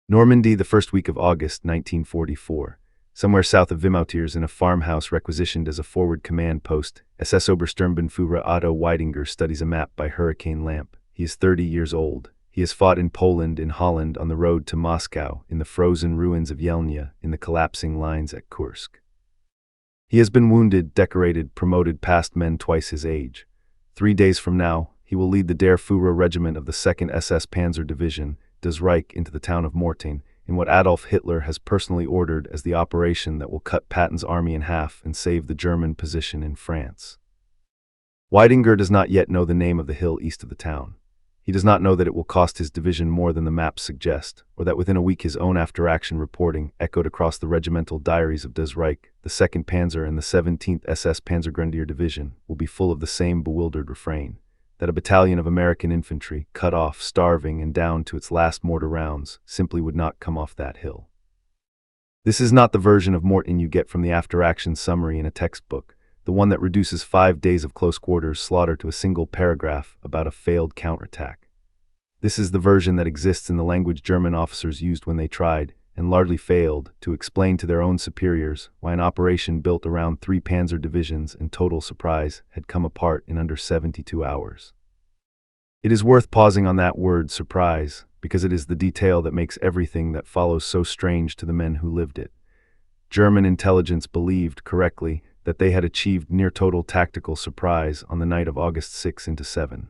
Normandy, the first week of August 1944. Somewhere south of Vimoutiers in a farmhouse requisitioned as a forward command post, SS Obersturmbannführer Otto Weidinger studies a map by hurricane lamp. He is 30 years old. He has fought in Poland, in Holland, on the road to Moscow, in the frozen ruins of Yelnya, in the collapsing lines at Kursk. He has been wounded, decorated, promoted past men twice his age. 3 days from now, he will lead the Der Führer regiment of the 2nd SS Panzer Division, Das Reich, into the town of Mortain, in what Adolf Hitler has personally ordered as the operation that will cut Patton's army in half and save the German position in France. Weidinger does not yet know the name of the hill east of the town. He does not know that it will cost his division more than the maps suggest, or that within a week his own after-action reporting, echoed across the regimental diaries of Das Reich, the 2nd Panzer and the 17th SS Panzergrenadier Division, will be full of the same bewildered refrain, that a battalion of American infantry, cut off, starving, and down to its last mortar rounds, simply would not come off that hill. This is not the version of Mortain you get from the after-action summary in a textbook, the one that reduces 5 days of close quarters slaughter to a single paragraph about a failed counterattack. This is the version that exists in the language German officers used when they tried, and largely failed, to explain to their own superiors why an operation built around 3 panzer divisions in total surprise had come apart in under 72 hours. It is worth pausing on that word, surprise, because it is the detail that makes everything that follows so strange to the men who lived it. German intelligence believed, correctly, that they had achieved near-total tactical surprise on the night of August 6 into 7.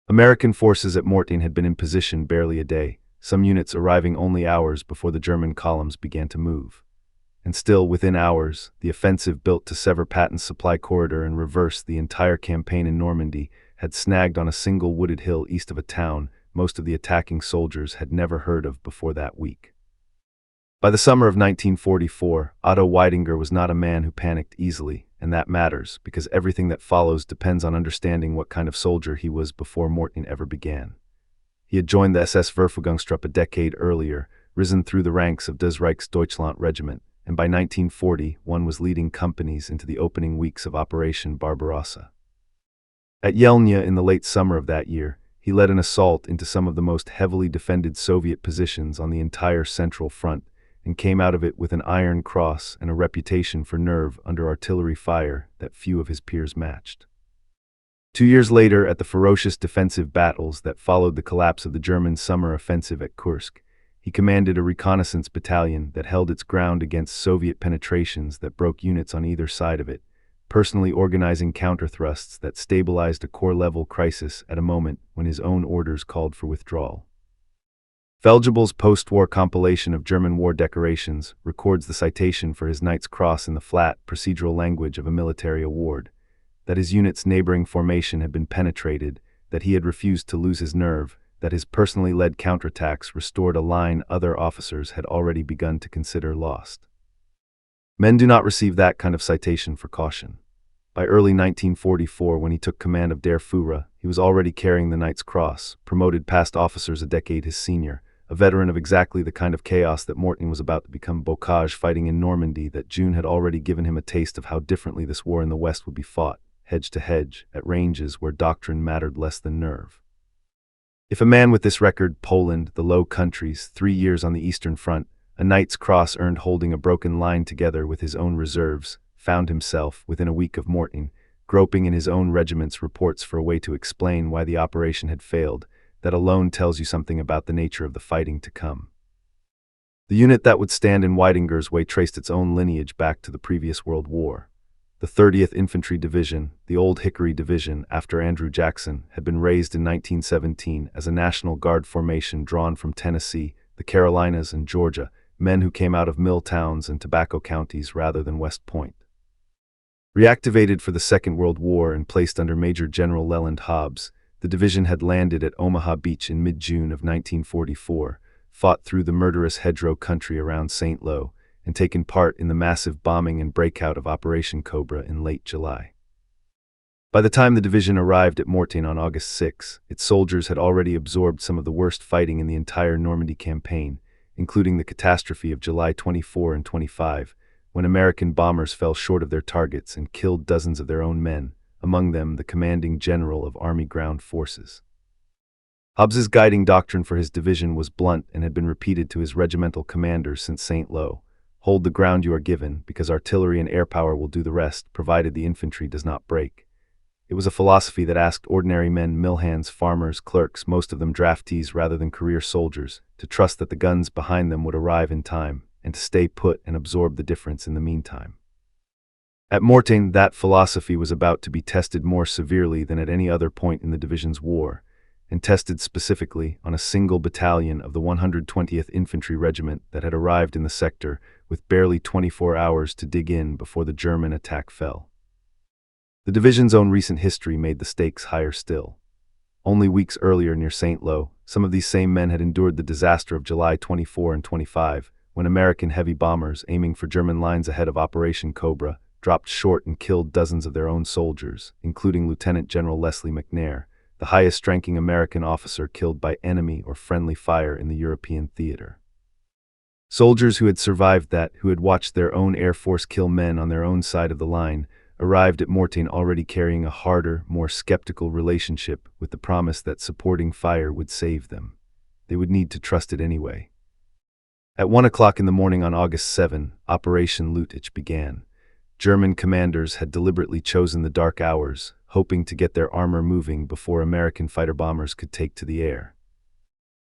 American forces at Mortain had been in position barely a day, some units arriving only hours before the German columns began to move. And still, within hours, the offensive built to sever Patton's supply corridor and reverse the entire campaign in Normandy had snagged on a single wooded hill east of a town most of the attacking soldiers had never heard of before that week. By the summer of 1944, Otto Weidinger was not a man who panicked easily, and that matters, because everything that follows depends on understanding what kind of soldier he was before Mortain ever began. He had joined the SS Verfügungstruppe a decade earlier, risen through the ranks of Das Reich's Deutschland Regiment, and by 1940, one was leading companies into the opening weeks of Operation Barbarossa. At Yelnya in the late summer of that year, he led an assault into some of the most heavily defended Soviet positions on the entire Central Front, and came out of it with an Iron Cross and a reputation for nerve under artillery fire that few of his peers matched. 2 years later, at the ferocious defensive battles that followed the collapse of the German summer offensive at Kursk, he commanded a reconnaissance battalion that held its ground against Soviet penetrations that broke units on either side of it, personally organizing counterthrusts that stabilized a corps-level crisis at a moment when his own orders called for withdrawal. Feldgebel's post-war compilation of German war decorations records the citation for his Knight's Cross in the flat, procedural language of a military award, that his unit's neighboring formation had been penetrated, that he had refused to lose his nerve, that his personally led counterattacks restored a line other officers had already begun to consider lost. Men do not receive that kind of citation for caution. By early 1944, when he took command of Der Führer, he was already carrying the Knight's Cross, promoted past officers a decade his senior, a veteran of exactly the kind of chaos that Mortain was about to become bocage fighting in Normandy, that June had already given him a taste of how differently this war in the West would be fought, hedge to hedge, at ranges where doctrine mattered less than nerve. If a man with this record, Poland, the Low Countries, 3 years on the Eastern Front, a Knight's Cross earned holding a broken line together with his own reserves, found himself, within a week of Mortain, groping in his own regiment's reports for a way to explain why the operation had failed, that alone tells you something about the nature of the fighting to come. The unit that would stand in Weidinger's way traced its own lineage back to the previous World War. The 30th Infantry Division, the Old Hickory Division after Andrew Jackson, had been raised in 1917 as a National Guard formation drawn from Tennessee, the Carolinas, and Georgia, men who came out of mill towns and tobacco counties rather than West Point. Reactivated for the Second World War and placed under Major General Leland Hobbs, the division had landed at Omaha Beach in mid-June of 1944, fought through the murderous hedgerow country around St. Lo, and taken part in the massive bombing and breakout of Operation Cobra in late July. By the time the division arrived at Mortain on August 6, its soldiers had already absorbed some of the worst fighting in the entire Normandy campaign, including the catastrophe of July 24 and 25, when American bombers fell short of their targets and killed dozens of their own men, among them the commanding general of Army Ground Forces. Hobbs's guiding doctrine for his division was blunt and had been repeated to his regimental commanders since St. Lo. Hold the ground you are given, because artillery and air power will do the rest, provided the infantry does not break. It was a philosophy that asked ordinary men, mill hands, farmers, clerks, most of them draftees rather than career soldiers, to trust that the guns behind them would arrive in time, and to stay put and absorb the difference in the meantime. At Mortain, that philosophy was about to be tested more severely than at any other point in the division's war, and tested specifically on a single battalion of the 120th Infantry Regiment that had arrived in the sector with barely 24 hours to dig in before the German attack fell. The division's own recent history made the stakes higher still. Only weeks earlier near St. Lo, some of these same men had endured the disaster of July 24 and 25, when American heavy bombers aiming for German lines ahead of Operation Cobra dropped short and killed dozens of their own soldiers, including Lieutenant General Leslie McNair, the highest-ranking American officer killed by enemy or friendly fire in the European theater. Soldiers who had survived that, who had watched their own Air Force kill men on their own side of the line, arrived at Mortain already carrying a harder, more skeptical relationship with the promise that supporting fire would save them. They would need to trust it anyway. At 1 o'clock in the morning on August 7, Operation Lutich began. German commanders had deliberately chosen the dark hours, hoping to get their armor moving before American fighter-bombers could take to the air.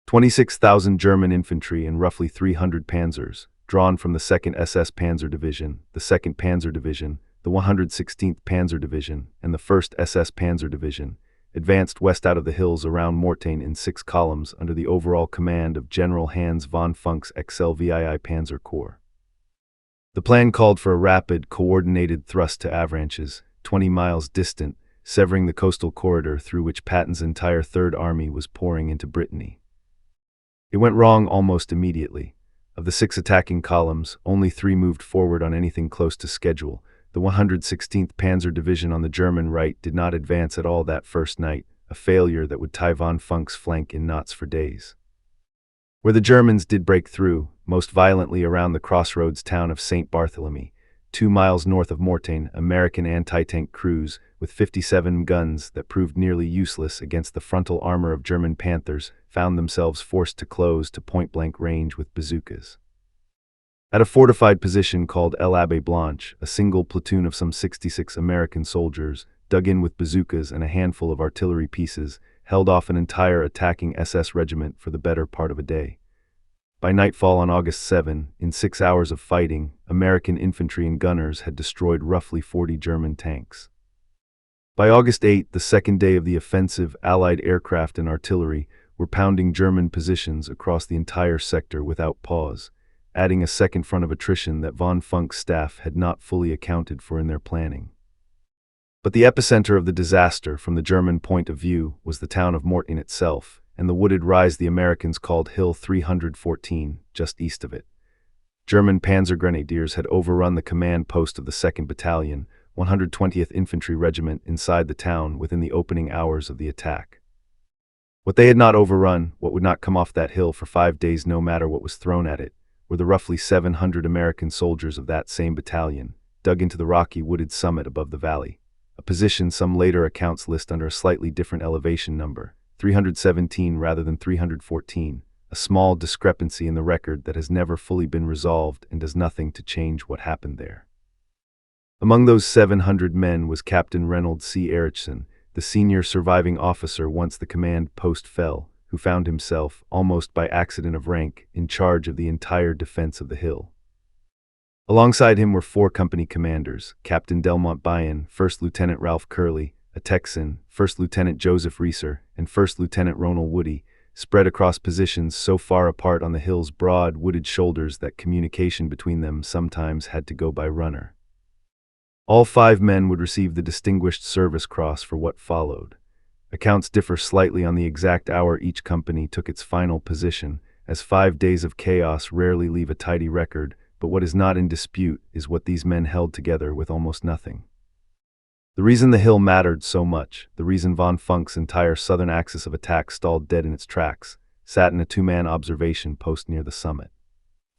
26,000 German infantry and roughly 300 panzers, drawn from the 2nd SS Panzer Division, the 2nd Panzer Division, the 116th Panzer Division, and the 1st SS Panzer Division, advanced west out of the hills around Mortain in 6 columns under the overall command of General Hans von Funk's XLVII Panzer Corps. The plan called for a rapid, coordinated thrust to Avranches, 20 miles distant, severing the coastal corridor through which Patton's entire Third Army was pouring into Brittany. It went wrong almost immediately. Of the 6 attacking columns, only 3 moved forward on anything close to schedule. The 116th Panzer Division on the German right did not advance at all that first night, a failure that would tie von Funk's flank in knots for days. Where the Germans did break through, most violently around the crossroads town of St. Barthélemy, 2 miles north of Mortain, American anti-tank crews with 57 guns that proved nearly useless against the frontal armor of German Panthers found themselves forced to close to point-blank range with bazookas. At a fortified position called El Abbé Blanche, a single platoon of some 66 American soldiers, dug in with bazookas and a handful of artillery pieces, held off an entire attacking SS regiment for the better part of a day. By nightfall on August 7, in 6 hours of fighting, American infantry and gunners had destroyed roughly 40 German tanks. By August 8, the second day of the offensive, Allied aircraft and artillery were pounding German positions across the entire sector without pause, adding a second front of attrition that von Funk's staff had not fully accounted for in their planning. But the epicenter of the disaster, from the German point of view, was the town of Mortain itself, and the wooded rise the Americans called Hill 314, just east of it. German Panzer Grenadiers had overrun the command post of the 2nd Battalion, 120th Infantry Regiment inside the town within the opening hours of the attack. What they had not overrun, what would not come off that hill for 5 days no matter what was thrown at it, were the roughly 700 American soldiers of that same battalion, dug into the rocky wooded summit above the valley, a position some later accounts list under a slightly different elevation number, 317 rather than 314, a small discrepancy in the record that has never fully been resolved and does nothing to change what happened there. Among those 700 men was Captain Reynold C. Erichsen, the senior surviving officer once the command post fell, who found himself, almost by accident of rank, in charge of the entire defense of the hill. Alongside him were 4 company commanders, Captain Delmont Bayen, 1st Lieutenant Ralph Curley, a Texan, 1st Lieutenant Joseph Reeser, and 1st Lieutenant Ronald Woody, spread across positions so far apart on the hill's broad, wooded shoulders that communication between them sometimes had to go by runner. All 5 men would receive the Distinguished Service Cross for what followed. Accounts differ slightly on the exact hour each company took its final position, as 5 days of chaos rarely leave a tidy record, but what is not in dispute is what these men held together with almost nothing. The reason the hill mattered so much, the reason von Funk's entire southern axis of attack stalled dead in its tracks, sat in a 2-man observation post near the summit.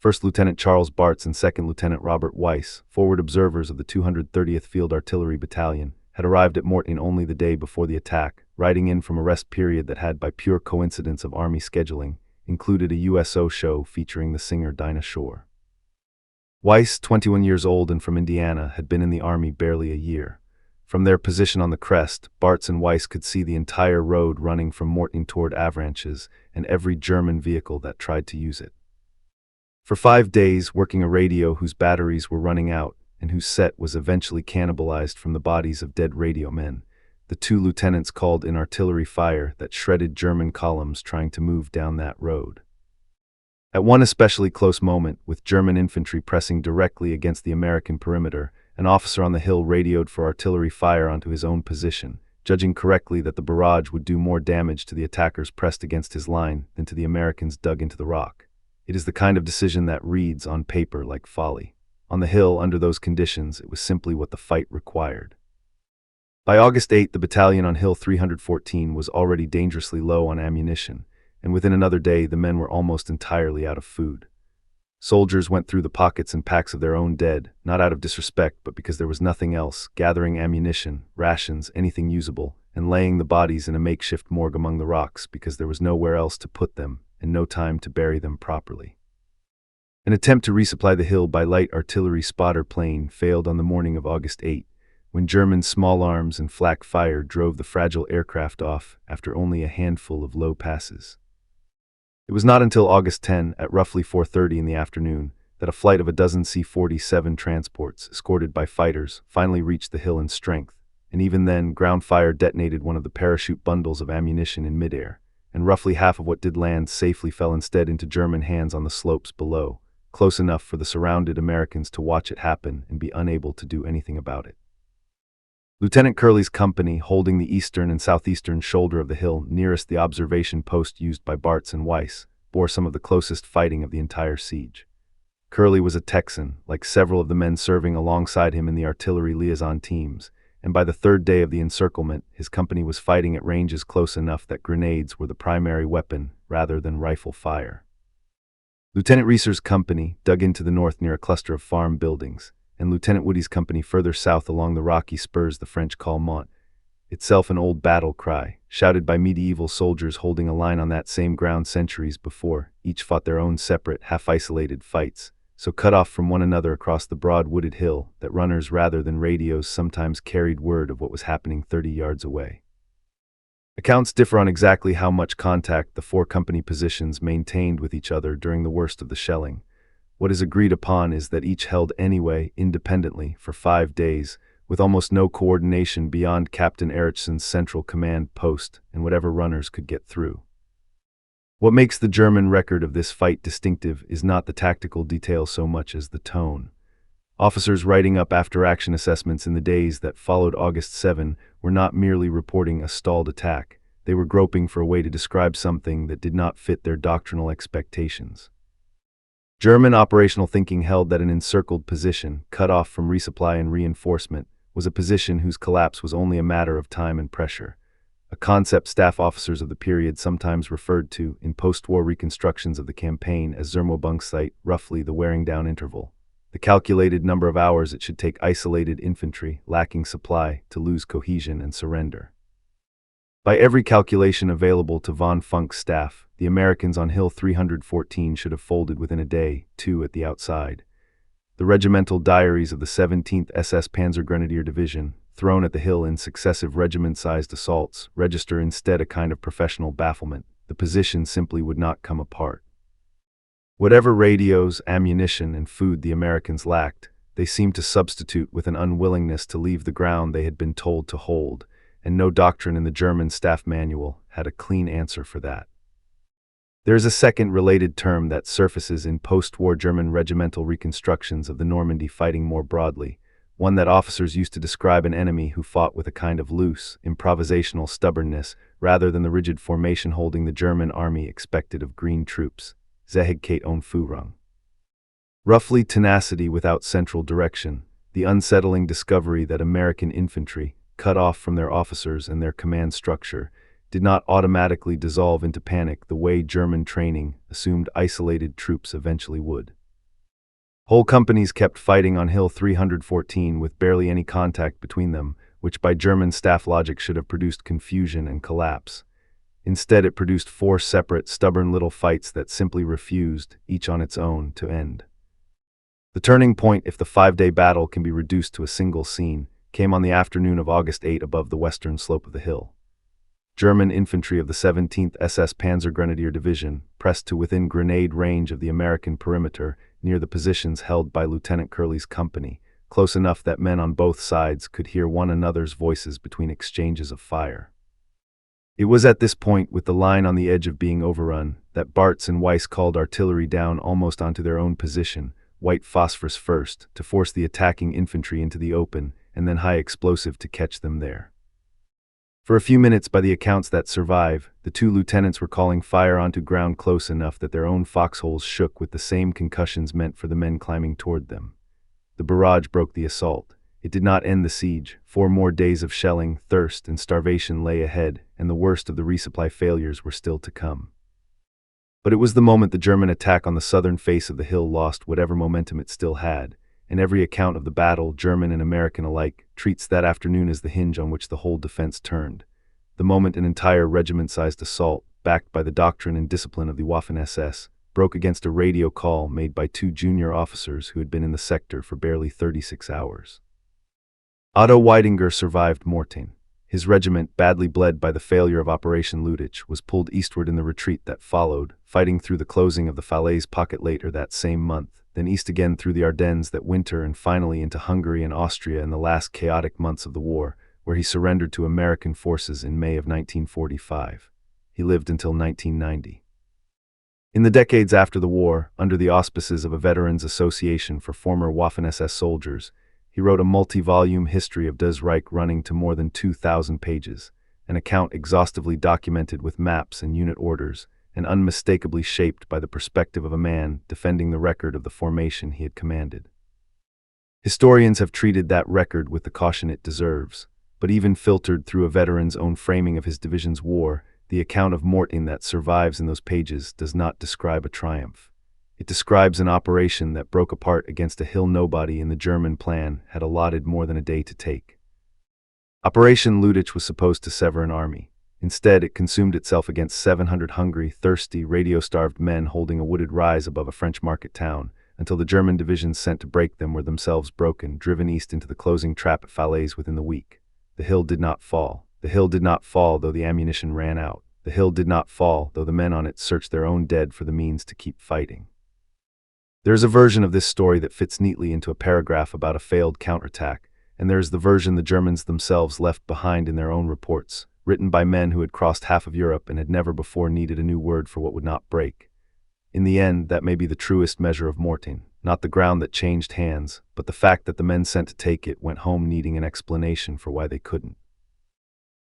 1st Lieutenant Charles Bartz and 2nd Lieutenant Robert Weiss, forward observers of the 230th Field Artillery Battalion, had arrived at Mortain only the day before the attack, riding in from a rest period that had, by pure coincidence of army scheduling, included a USO show featuring the singer Dinah Shore. Weiss, 21 years old and from Indiana, had been in the army barely a year. From their position on the crest, Bartz and Weiss could see the entire road running from Mortain toward Avranches and every German vehicle that tried to use it. For 5 days, working a radio whose batteries were running out and whose set was eventually cannibalized from the bodies of dead radio men, the two lieutenants called in artillery fire that shredded German columns trying to move down that road. At one especially close moment, with German infantry pressing directly against the American perimeter, an officer on the hill radioed for artillery fire onto his own position, judging correctly that the barrage would do more damage to the attackers pressed against his line than to the Americans dug into the rock. It is the kind of decision that reads on paper like folly. On the hill, under those conditions, it was simply what the fight required. By August 8, the battalion on Hill 314 was already dangerously low on ammunition, and within another day the men were almost entirely out of food. Soldiers went through the pockets and packs of their own dead, not out of disrespect but because there was nothing else, gathering ammunition, rations, anything usable, and laying the bodies in a makeshift morgue among the rocks because there was nowhere else to put them and no time to bury them properly. An attempt to resupply the hill by light artillery spotter plane failed on the morning of August 8, when German small arms and flak fire drove the fragile aircraft off after only a handful of low passes. It was not until August 10, at roughly 4:30 in the afternoon, that a flight of a dozen C-47 transports, escorted by fighters, finally reached the hill in strength, and even then, ground fire detonated one of the parachute bundles of ammunition in midair, and roughly half of what did land safely fell instead into German hands on the slopes below, close enough for the surrounded Americans to watch it happen and be unable to do anything about it. Lieutenant Curley's company, holding the eastern and southeastern shoulder of the hill nearest the observation post used by Bartz and Weiss, bore some of the closest fighting of the entire siege. Curley was a Texan, like several of the men serving alongside him in the artillery liaison teams, and by the third day of the encirclement, his company was fighting at ranges close enough that grenades were the primary weapon rather than rifle fire. Lieutenant Reeser's company dug into the north near a cluster of farm buildings, and Lieutenant Woody's company further south along the rocky spurs the French call Mont, itself an old battle cry, shouted by medieval soldiers holding a line on that same ground centuries before. Each fought their own separate, half-isolated fights, so cut off from one another across the broad wooded hill that runners rather than radios sometimes carried word of what was happening 30 yards away. Accounts differ on exactly how much contact the four company positions maintained with each other during the worst of the shelling. What is agreed upon is that each held anyway, independently, for 5 days, with almost no coordination beyond Captain Erichsen's central command post and whatever runners could get through. What makes the German record of this fight distinctive is not the tactical detail so much as the tone. Officers writing up after-action assessments in the days that followed August 7 were not merely reporting a stalled attack, they were groping for a way to describe something that did not fit their doctrinal expectations. German operational thinking held that an encircled position, cut off from resupply and reinforcement, was a position whose collapse was only a matter of time and pressure, a concept staff officers of the period sometimes referred to in post-war reconstructions of the campaign as Zermübungszeit, roughly the wearing-down interval, the calculated number of hours it should take isolated infantry, lacking supply, to lose cohesion and surrender. By every calculation available to von Funk's staff, the Americans on Hill 314 should have folded within a day, 2 at the outside. The regimental diaries of the 17th SS Panzer Grenadier Division, thrown at the hill in successive regiment-sized assaults, register instead a kind of professional bafflement. The position simply would not come apart. Whatever radios, ammunition, and food the Americans lacked, they seemed to substitute with an unwillingness to leave the ground they had been told to hold, and no doctrine in the German staff manual had a clean answer for that. There is a second related term that surfaces in post-war German regimental reconstructions of the Normandy fighting more broadly, one that officers used to describe an enemy who fought with a kind of loose, improvisational stubbornness rather than the rigid formation holding the German army expected of green troops, Zähigkeit ohne Führung. Roughly tenacity without central direction, the unsettling discovery that American infantry, cut off from their officers and their command structure, did not automatically dissolve into panic the way German training assumed isolated troops eventually would. Whole companies kept fighting on Hill 314 with barely any contact between them, which by German staff logic should have produced confusion and collapse. Instead, it produced 4 separate, stubborn little fights that simply refused, each on its own, to end. The turning point, if the 5-day battle can be reduced to a single scene, came on the afternoon of August 8 above the western slope of the hill. German infantry of the 17th SS Panzer Grenadier Division pressed to within grenade range of the American perimeter near the positions held by Lieutenant Curley's company, close enough that men on both sides could hear one another's voices between exchanges of fire. It was at this point, with the line on the edge of being overrun, that Bartz and Weiss called artillery down almost onto their own position, white phosphorus first, to force the attacking infantry into the open, and then high explosive to catch them there. For a few minutes, by the accounts that survive, the 2 lieutenants were calling fire onto ground close enough that their own foxholes shook with the same concussions meant for the men climbing toward them. The barrage broke the assault. It did not end the siege. 4 more days of shelling, thirst, and starvation lay ahead, and the worst of the resupply failures were still to come. But it was the moment the German attack on the southern face of the hill lost whatever momentum it still had, and every account of the battle, German and American alike, treats that afternoon as the hinge on which the whole defense turned. The moment an entire regiment-sized assault, backed by the doctrine and discipline of the Waffen-SS, broke against a radio call made by 2 junior officers who had been in the sector for barely 36 hours. Otto Weidinger survived Mortain. His regiment, badly bled by the failure of Operation Luttich, was pulled eastward in the retreat that followed, fighting through the closing of the Falaise pocket later that same month, then east again through the Ardennes that winter, and finally into Hungary and Austria in the last chaotic months of the war, where he surrendered to American forces in May of 1945. He lived until 1990. In the decades after the war, under the auspices of a Veterans Association for former Waffen-SS soldiers, he wrote a multi-volume history of Das Reich running to more than 2,000 pages, an account exhaustively documented with maps and unit orders, and unmistakably shaped by the perspective of a man defending the record of the formation he had commanded. Historians have treated that record with the caution it deserves, but even filtered through a veteran's own framing of his division's war, the account of Mortain that survives in those pages does not describe a triumph. It describes an operation that broke apart against a hill nobody in the German plan had allotted more than a day to take. Operation Luttich was supposed to sever an army. Instead, it consumed itself against 700 hungry, thirsty, radio-starved men holding a wooded rise above a French market town, until the German divisions sent to break them were themselves broken, driven east into the closing trap at Falaise within the week. The hill did not fall. The hill did not fall though the ammunition ran out. The hill did not fall though the men on it searched their own dead for the means to keep fighting. There is a version of this story that fits neatly into a paragraph about a failed counterattack, and there is the version the Germans themselves left behind in their own reports, written by men who had crossed half of Europe and had never before needed a new word for what would not break. In the end, that may be the truest measure of Mortain, not the ground that changed hands, but the fact that the men sent to take it went home needing an explanation for why they couldn't.